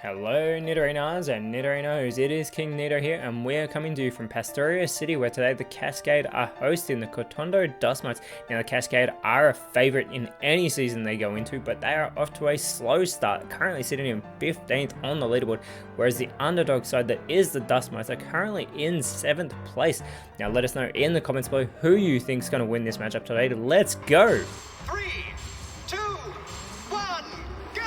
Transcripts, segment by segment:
Hello Nidorinas and Nidorinos, it is KingNido here and we are coming to you from Pastoria City, where today the Cascade are hosting the Kotondo Dust Mites. Now the Cascade are a favourite in any season they go into, but they are off to a slow start, currently sitting in 15th on the leaderboard, whereas the underdog side that is the Dust Mites are currently in 7th place. Now let us know in the comments below who you think is going to win this matchup today. Let's go! 3, 2, 1, go!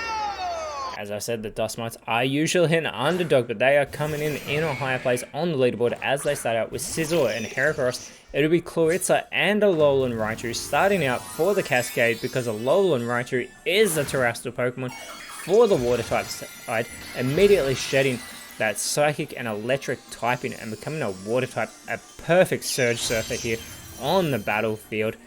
As I said, the Dust Mites are usually an underdog, but they are coming in a higher place on the leaderboard as they start out with Scizor and Heracross. It'll be Clawitza and Alolan Raichu starting out for the Cascade, because Alolan Raichu is the terrestrial Pokemon for the water type side, immediately shedding that psychic and electric typing and becoming a water type, a perfect Surge Surfer here on the battlefield.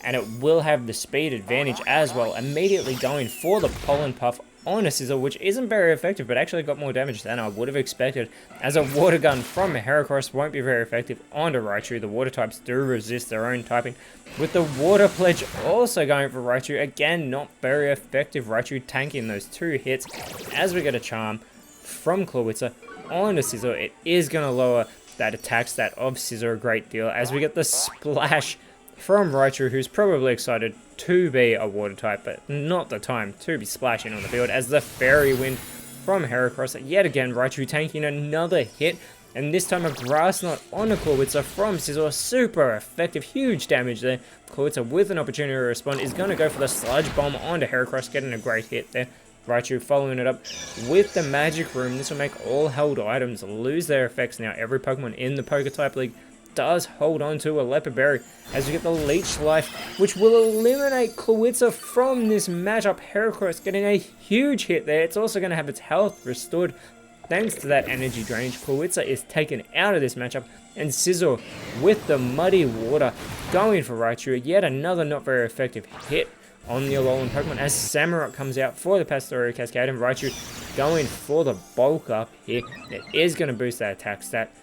And it will have the speed advantage as well, immediately going for the Pollen Puff on a Scizor, which isn't very effective, but actually got more damage than I would have expected, as a Water Gun from Heracross won't be very effective onto Raichu. The water types do resist their own typing, with the Water Pledge also going for Raichu. Again, not very effective. Raichu tanking those 2 hits, as we get a Charm from Clawitza onto Scizor. It is going to lower that attack stat of Scizor a great deal, as we get the Splash from Raichu, who's probably excited to be a water type, but not the time to be splashing on the field, as the Fairy Wind from Heracross. Yet again, Raichu tanking another hit, and this time a Grass Knot on a Clawitza from Scizor. Super effective, huge damage there. Clawitza, with an opportunity to respond, is going to go for the Sludge Bomb onto Heracross, getting a great hit there. Raichu following it up with the Magic Room. This will make all held items lose their effects. Now every Pokemon in the PokeType League does hold on to a Leopard Berry, as we get the Leech Life, which will eliminate Clawitza from this matchup. Heracross getting a huge hit there. It's also going to have its health restored thanks to that energy drainage. Clawitza is taken out of this matchup, and Scizor with the Muddy Water going for Raichu. Yet another not very effective hit on the Alolan Pokemon, as Samurott comes out for the Pastoria Cascade, and Raichu going for the bulk up here. It is going to boost that attack stat.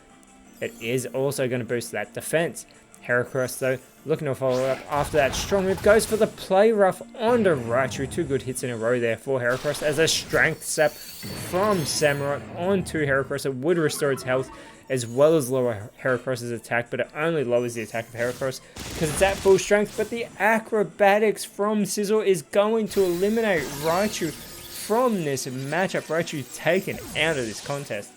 It is also going to boost that defense. Heracross, though, looking to follow up after that strong move, goes for the Play Rough onto Raichu. 2 good hits in a row there for Heracross, as a Strength Sap from Samurott onto Heracross. It would restore its health as well as lower Heracross's attack, but it only lowers the attack of Heracross because it's at full strength. But the Acrobatics from Scizor is going to eliminate Raichu from this matchup. Raichu taken out of this contest.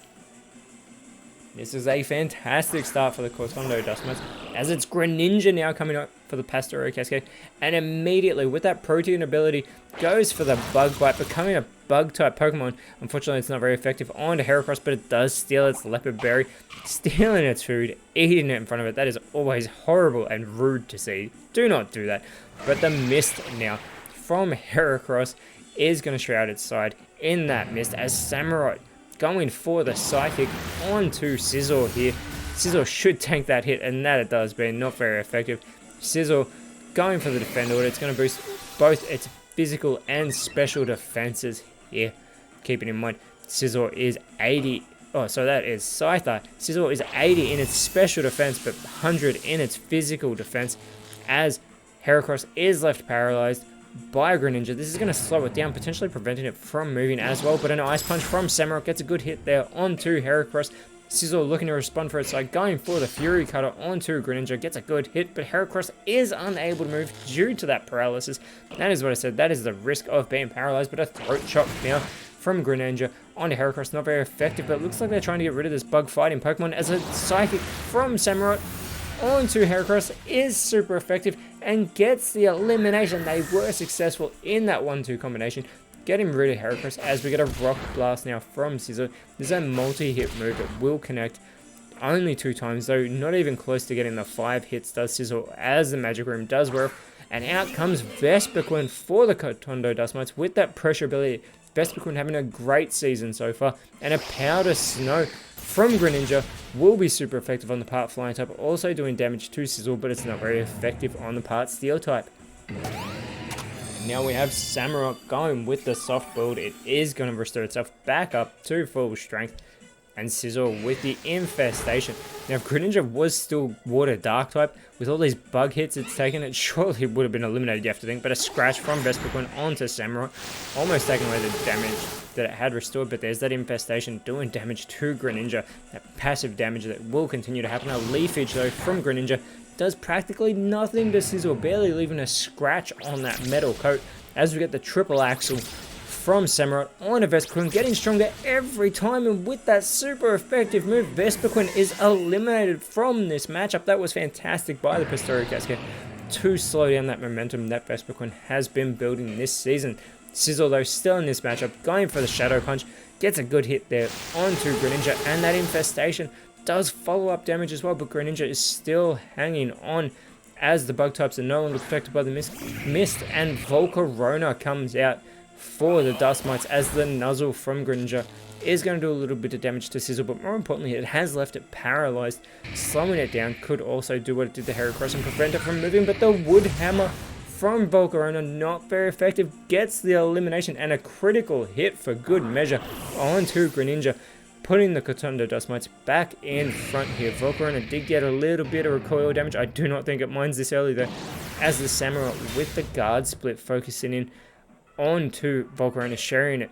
This is a fantastic start for the Kotondo Dust Mites, as it's Greninja now coming up for the Pastoria Cascade, and immediately with that protein ability goes for the Bug Bite, becoming a bug type Pokemon. Unfortunately, it's not very effective onto Heracross, but it does steal its Leopard Berry, stealing its food, eating it in front of it. That is always horrible and rude to see. Do not do that. But the Mist now from Heracross is going to shroud its side in that mist, as Samurott going for the Psychic onto Scizor here. Scizor should tank that hit, and that it does, but not very effective. Scizor going for the Defend Order. It's going to boost both its physical and special defenses here. Keeping in mind, Scizor is 80. Oh, so that is Scyther. Scizor is 80 in its special defense, but 100 in its physical defense, as Heracross is left paralyzed by Greninja. This is going to slow it down, potentially preventing it from moving as well, but an Ice Punch from Samurott gets a good hit there onto Heracross. Scizor looking to respond for its side, going for the Fury Cutter onto Greninja, gets a good hit, but Heracross is unable to move due to that paralysis. That is what I said, that is the risk of being paralyzed. But a Throat Chop now from Greninja onto Heracross, not very effective, but it looks like they're trying to get rid of this bug fighting Pokemon, as a Psychic from Samurott onto Heracross is super effective and gets the elimination. They were successful in that 1-2 combination, getting rid of Heracross, as we get a Rock Blast now from Scizor. This is a multi-hit move that will connect only 2 times, though not even close to getting the 5 hits does Scizor, as the Magic Room does work. And out comes Vespiquen for the Kotondo Dust Mites with that pressure ability. Vespiquen having a great season so far, and a Powder Snow from Greninja will be super effective on the part Flying type, also doing damage to Scizor, but it's not very effective on the part Steel type. Now we have Samurott going with the soft build. It is going to restore itself back up to full strength. and Scizor with the Infestation. Now, if Greninja was still Water Dark type, with all these bug hits it's taken, it surely would have been eliminated, you have to think. But a scratch from Vespiquen onto Samurott, almost taking away the damage that it had restored. But there's that Infestation doing damage to Greninja, that passive damage that will continue to happen. A Leafage, though, from Greninja does practically nothing to Scizor, barely leaving a scratch on that metal coat, as we get the triple axle from Samurott on a Vespiquen, getting stronger every time, and with that super effective move, Vespiquen is eliminated from this matchup. That was fantastic by the Pastore Cascade to slow down that momentum that Vespiquen has been building this season. Scizor, though, still in this matchup, going for the Shadow Punch, gets a good hit there onto Greninja, and that Infestation does follow up damage as well, but Greninja is still hanging on as the bug types are no longer affected by the mist, and Volcarona comes out for the Dust Mites, as the Nuzzle from Greninja is going to do a little bit of damage to Scizor, but more importantly, it has left it paralyzed. Slowing it down could also do what it did to Heracross and prevent it from moving, but the Wood Hammer from Volcarona, not very effective, gets the elimination and a critical hit for good measure onto Greninja, putting the Kotondo Dust Mites back in front here. Volcarona did get a little bit of recoil damage. I do not think it mines this early, though, as the Samurott with the guard split focusing in onto Volcarona, sharing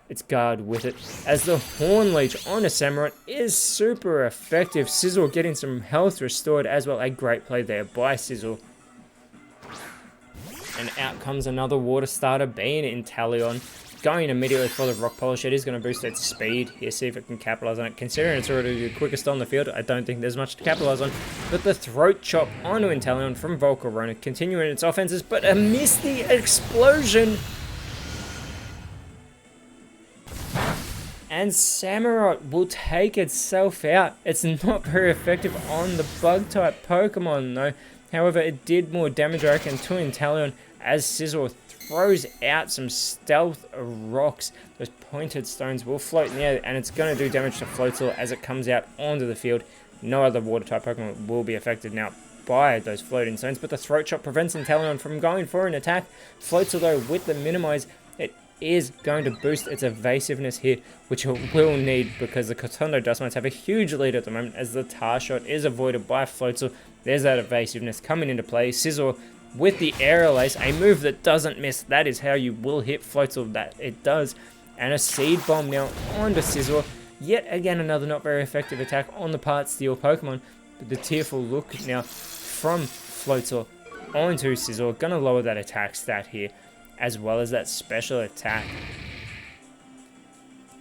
its guard with it, as the Horn Leech on a Samurott is super effective. Scizor getting some health restored as well. A great play there by Scizor. And out comes another water starter, being Inteleon, going immediately for the Rock Polish. It is going to boost its speed here, see if it can capitalize on it. Considering it's already the quickest on the field, I don't think there's much to capitalize on. But the Throat Chop onto Inteleon from Volcarona, continuing its offenses, but a Misty Explosion. And Samurott will take itself out. It's not very effective on the Bug-type Pokemon, though. However, it did more damage, I reckon, to Inteleon, as Scizor throws out some stealth rocks. Those pointed stones will float in the air, and it's going to do damage to Floatzel as it comes out onto the field. No other Water-type Pokemon will be affected now by those floating stones, but the Throat Chop prevents Inteleon from going for an attack. Floatzel, though, with the Minimize, it is going to boost its evasiveness here, which it will need because the Kotondo Dust Mites have a huge lead at the moment, as the Tar Shot is avoided by Floatzel. There's that evasiveness coming into play. Scizor with the Aerial Ace, a move that doesn't miss. That is how you will hit Floatzel, that it does. And a Seed Bomb now onto Scizor. Yet again, another not very effective attack on the part Steel Pokemon. But the Tearful Look now from Floatzel onto Scizor, gonna lower that attack stat here, as well as that special attack.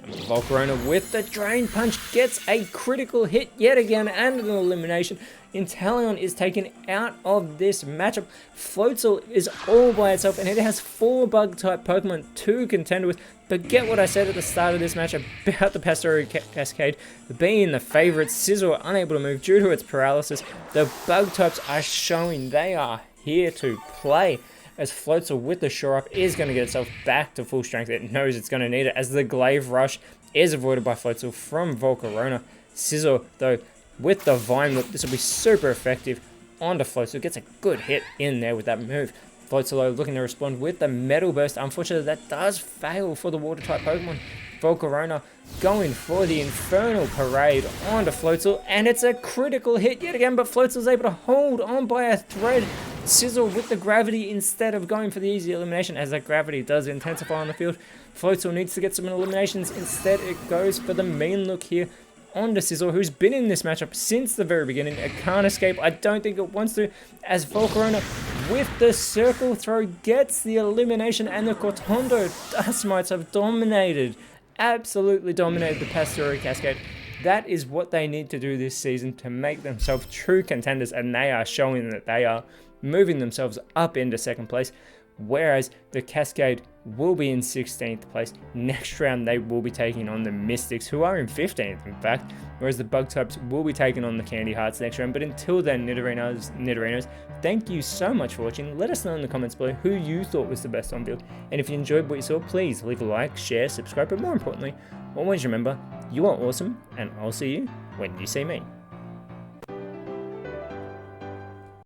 And Volcarona with the Drain Punch gets a critical hit yet again, and an elimination. Inteleon is taken out of this matchup. Floatzel is all by itself, and it has 4 Bug-type Pokemon to contend with. But get what I said at the start of this match about the Pastore Cascade being the favourites. Scizor unable to move due to its paralysis. The Bug-types are showing they are here to play, as Floatzel with the Shore Up is going to get itself back to full strength. It knows it's going to need it, as the Glaive Rush is avoided by Floatzel from Volcarona. Scizor, though, with the Vine Whip, this will be super effective onto Floatzel. Gets a good hit in there with that move. Floatzel looking to respond with the Metal Burst. Unfortunately, that does fail for the Water-type Pokemon. Volcarona going for the Infernal Parade onto Floatzel, and it's a critical hit yet again, but Floatzel's able to hold on by a thread. Scizor with the Gravity instead of going for the easy elimination, as that Gravity does intensify on the field. Floatzel needs to get some eliminations. Instead, it goes for the Mean Look here onto Scizor, who's been in this matchup since the very beginning. It can't escape. I don't think it wants to, as Volcarona with the Circle Throw gets the elimination, and the Kotondo Dust Mites have dominated, absolutely dominated the Pastore Cascade. That is what they need to do this season to make themselves true contenders, and they are showing that they are, moving themselves up into second place, whereas the Cascade will be in 16th place. Next round they will be taking on the Mystics, who are in 15th in fact, whereas the Bug types will be taking on the Candy Hearts next round. But until then, Nidorinos, thank you so much for watching. Let us know in the comments below who you thought was the best on build, and if you enjoyed what you saw, please leave a like, share, subscribe, but more importantly, always remember, you are awesome, and I'll see you when you see me.